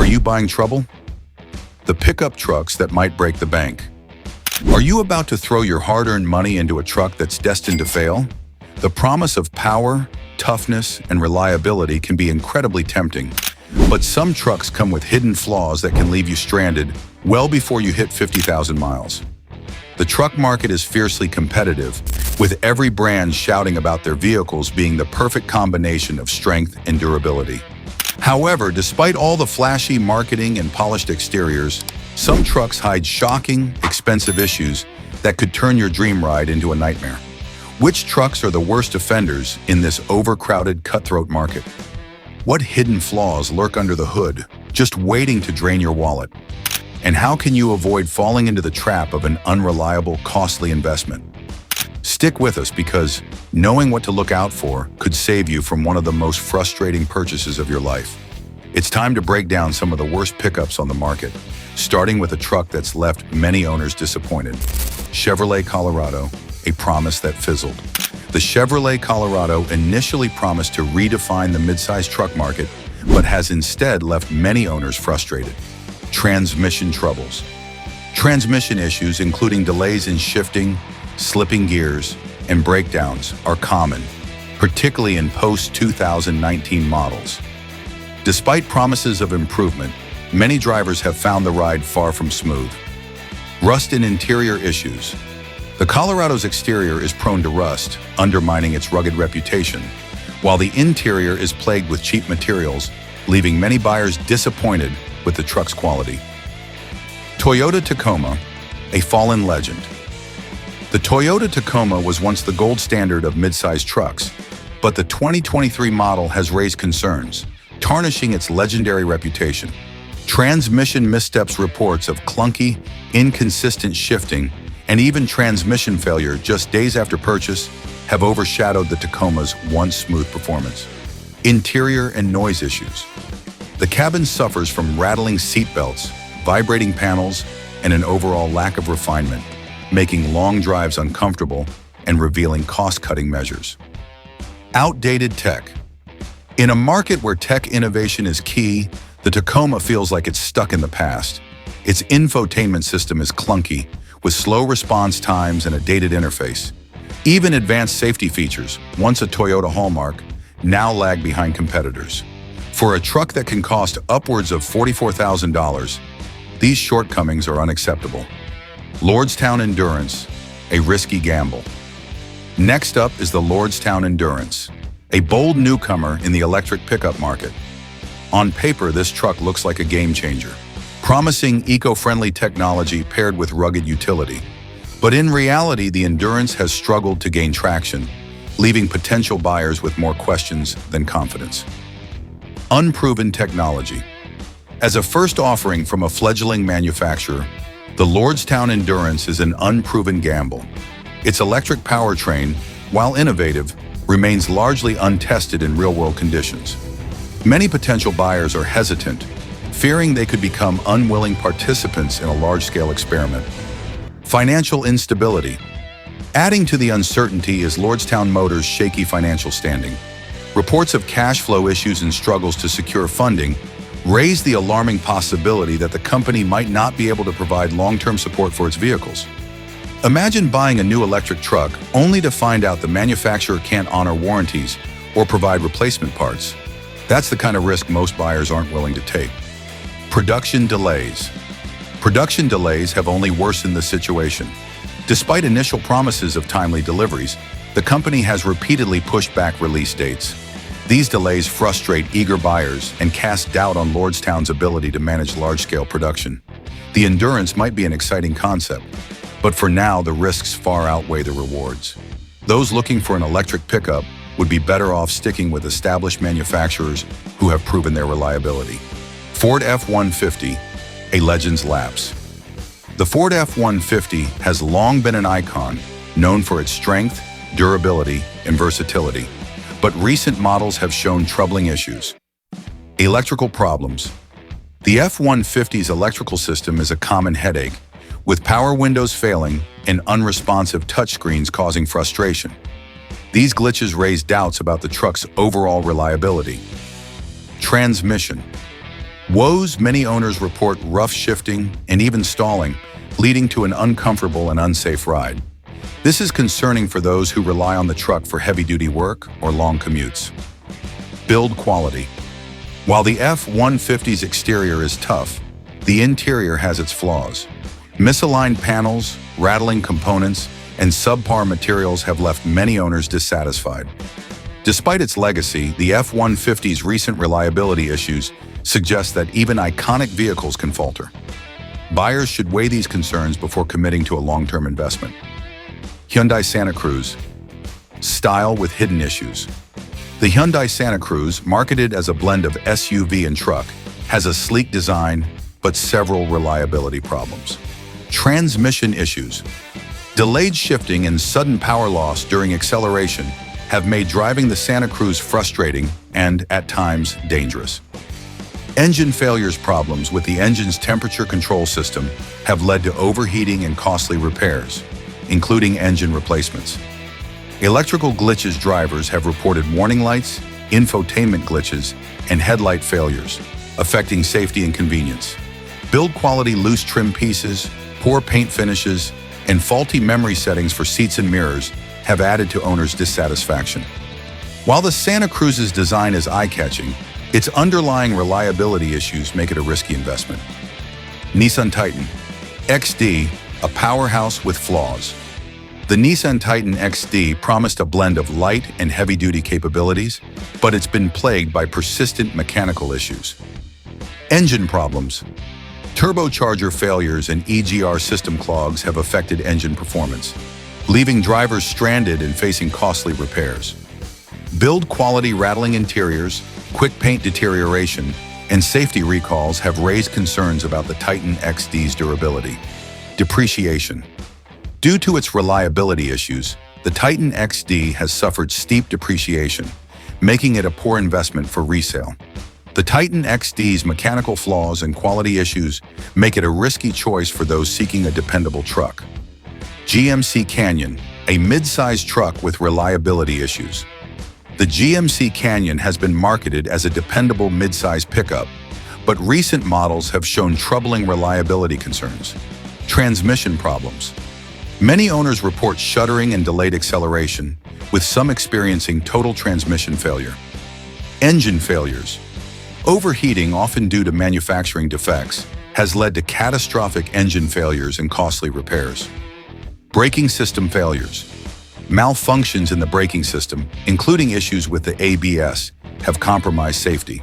you buying trouble? The pickup trucks that might break the bank. Are you about to throw your hard-earned money into a truck that's destined to fail? The promise of power, toughness, and reliability can be incredibly tempting, but some trucks come with hidden flaws that can leave you stranded well before you hit 50,000 miles. The truck market is fiercely competitive, with every brand shouting about their vehicles being the perfect combination of strength and durability. However, despite all the flashy marketing and polished exteriors, some trucks hide shocking, expensive issues that could turn your dream ride into a nightmare. Which trucks are the worst offenders in this overcrowded, cutthroat market? What hidden flaws lurk under the hood, just waiting to drain your wallet? And how can you avoid falling into the trap of an unreliable, costly investment? Stick with us because knowing what to look out for could save you from one of the most frustrating purchases of your life. It's time to break down some of the worst pickups on the market, starting with a truck that's left many owners disappointed. Chevrolet Colorado, a promise that fizzled. The Chevrolet Colorado initially promised to redefine the midsize truck market, but has instead left many owners frustrated. Transmission troubles. Transmission issues, including delays in shifting, slipping gears, and breakdowns, are common, particularly in post-2019 models. Despite promises of improvement, many drivers have found the ride far from smooth. Rust and interior issues. The Colorado's exterior is prone to rust, undermining its rugged reputation, while the interior is plagued with cheap materials, leaving many buyers disappointed with the truck's quality. Toyota Tacoma, a fallen legend. The Toyota Tacoma was once the gold standard of midsize trucks, but the 2023 model has raised concerns, tarnishing its legendary reputation. Transmission missteps, reports of clunky, inconsistent shifting, and even transmission failure just days after purchase have overshadowed the Tacoma's once smooth performance. Interior and noise issues. The cabin suffers from rattling seatbelts, vibrating panels, and an overall lack of refinement, making long drives uncomfortable and revealing cost-cutting measures. Outdated tech. In a market where tech innovation is key, the Tacoma feels like it's stuck in the past. Its infotainment system is clunky, with slow response times and a dated interface. Even advanced safety features, once a Toyota hallmark, now lag behind competitors. For a truck that can cost upwards of $44,000, these shortcomings are unacceptable. Lordstown Endurance, a risky gamble. Next up is the Lordstown Endurance, a bold newcomer in the electric pickup market. On paper, this truck looks like a game changer, promising eco-friendly technology paired with rugged utility. But in reality, the Endurance has struggled to gain traction, leaving potential buyers with more questions than confidence. Unproven technology. As a first offering from a fledgling manufacturer, the Lordstown Endurance is an unproven gamble. Its electric powertrain, while innovative, remains largely untested in real-world conditions. Many potential buyers are hesitant, fearing they could become unwilling participants in a large-scale experiment. Financial instability. Adding to the uncertainty is Lordstown Motors' shaky financial standing. Reports of cash flow issues and struggles to secure funding raise the alarming possibility that the company might not be able to provide long-term support for its vehicles. Imagine buying a new electric truck only to find out the manufacturer can't honor warranties or provide replacement parts. That's the kind of risk most buyers aren't willing to take. Production delays. Production delays have only worsened the situation. Despite initial promises of timely deliveries, the company has repeatedly pushed back release dates. These delays frustrate eager buyers and cast doubt on Lordstown's ability to manage large-scale production. The Endurance might be an exciting concept, but for now, the risks far outweigh the rewards. Those looking for an electric pickup would be better off sticking with established manufacturers who have proven their reliability. Ford F-150, a legend's lapse. The Ford F-150 has long been an icon, known for its strength, durability, and versatility. But recent models have shown troubling issues. Electrical problems. The F-150's electrical system is a common headache, with power windows failing and unresponsive touchscreens causing frustration. These glitches raise doubts about the truck's overall reliability. Transmission. Woes, many owners report rough shifting and even stalling, leading to an uncomfortable and unsafe ride. This is concerning for those who rely on the truck for heavy-duty work or long commutes. Build quality. While the F-150's exterior is tough, the interior has its flaws. Misaligned panels, rattling components, and subpar materials have left many owners dissatisfied. Despite its legacy, the F-150's recent reliability issues suggest that even iconic vehicles can falter. Buyers should weigh these concerns before committing to a long-term investment. Hyundai Santa Cruz. Style with hidden issues. The Hyundai Santa Cruz, marketed as a blend of SUV and truck, has a sleek design, but several reliability problems. Transmission issues. Delayed shifting and sudden power loss during acceleration have made driving the Santa Cruz frustrating and, at times, dangerous. Engine failures. Problems with the engine's temperature control system have led to overheating and costly repairs, including engine replacements. Electrical glitches. Drivers have reported warning lights, infotainment glitches, and headlight failures, affecting safety and convenience. Build quality. Loose trim pieces, poor paint finishes, and faulty memory settings for seats and mirrors have added to owners' dissatisfaction. While the Santa Cruz's design is eye-catching, its underlying reliability issues make it a risky investment. Nissan Titan XD, a powerhouse with flaws. The Nissan Titan XD promised a blend of light and heavy-duty capabilities, but it's been plagued by persistent mechanical issues. Engine problems. Turbocharger failures and EGR system clogs have affected engine performance, leaving drivers stranded and facing costly repairs. Build quality. Rattling interiors, quick paint deterioration, and safety recalls have raised concerns about the Titan XD's durability. Depreciation. Due to its reliability issues, the Titan XD has suffered steep depreciation, making it a poor investment for resale. The Titan XD's mechanical flaws and quality issues make it a risky choice for those seeking a dependable truck. GMC Canyon, a mid-sized truck with reliability issues. The GMC Canyon has been marketed as a dependable mid-size pickup, but recent models have shown troubling reliability concerns. Transmission problems. Many owners report shuddering and delayed acceleration, with some experiencing total transmission failure. Engine failures. Overheating, often due to manufacturing defects, has led to catastrophic engine failures and costly repairs. Braking system failures. Malfunctions in the braking system, including issues with the ABS, have compromised safety.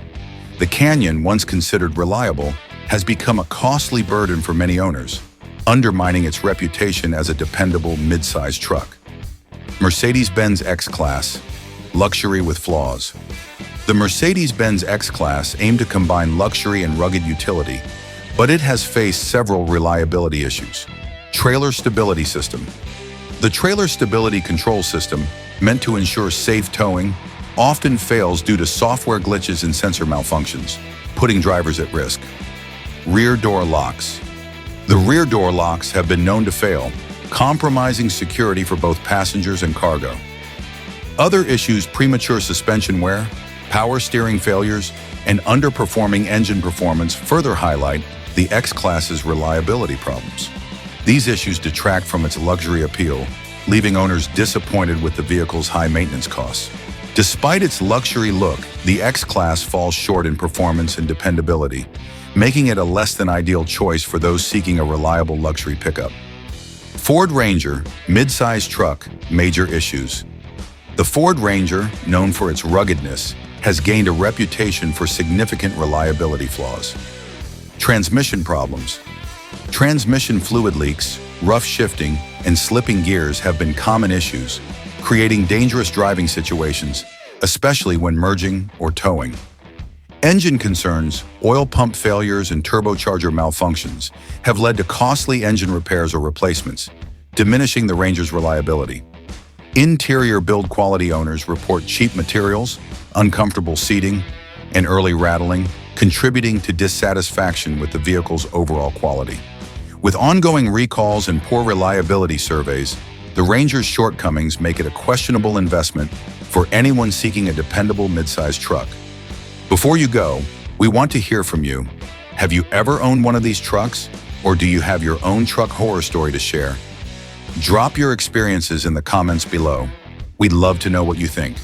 The Canyon, once considered reliable, has become a costly burden for many owners, undermining its reputation as a dependable mid-sized truck. Mercedes-Benz X-Class, luxury with flaws. The Mercedes-Benz X-Class aimed to combine luxury and rugged utility, but it has faced several reliability issues. Trailer stability system. The trailer stability control system, meant to ensure safe towing, often fails due to software glitches and sensor malfunctions, putting drivers at risk. Rear door locks. The rear door locks have been known to fail, compromising security for both passengers and cargo. Other issues: premature suspension wear, power steering failures, and underperforming engine performance further highlight the X-Class's reliability problems. These issues detract from its luxury appeal, leaving owners disappointed with the vehicle's high maintenance costs. Despite its luxury look, the X-Class falls short in performance and dependability, making it a less than ideal choice for those seeking a reliable luxury pickup. Ford Ranger, mid-sized truck, major issues. The Ford Ranger, known for its ruggedness, has gained a reputation for significant reliability flaws. Transmission problems. Transmission fluid leaks, rough shifting, and slipping gears have been common issues, creating dangerous driving situations, especially when merging or towing. Engine concerns, oil pump failures, and turbocharger malfunctions have led to costly engine repairs or replacements, diminishing the Ranger's reliability. Interior build quality. Owners report cheap materials, uncomfortable seating, and early rattling, contributing to dissatisfaction with the vehicle's overall quality. With ongoing recalls and poor reliability surveys, the Ranger's shortcomings make it a questionable investment for anyone seeking a dependable mid-sized truck. Before you go, We want to hear from you. Have you ever owned one of these trucks? Or do you have your own truck horror story to share? Drop your experiences in the comments below. We'd love to know what you think.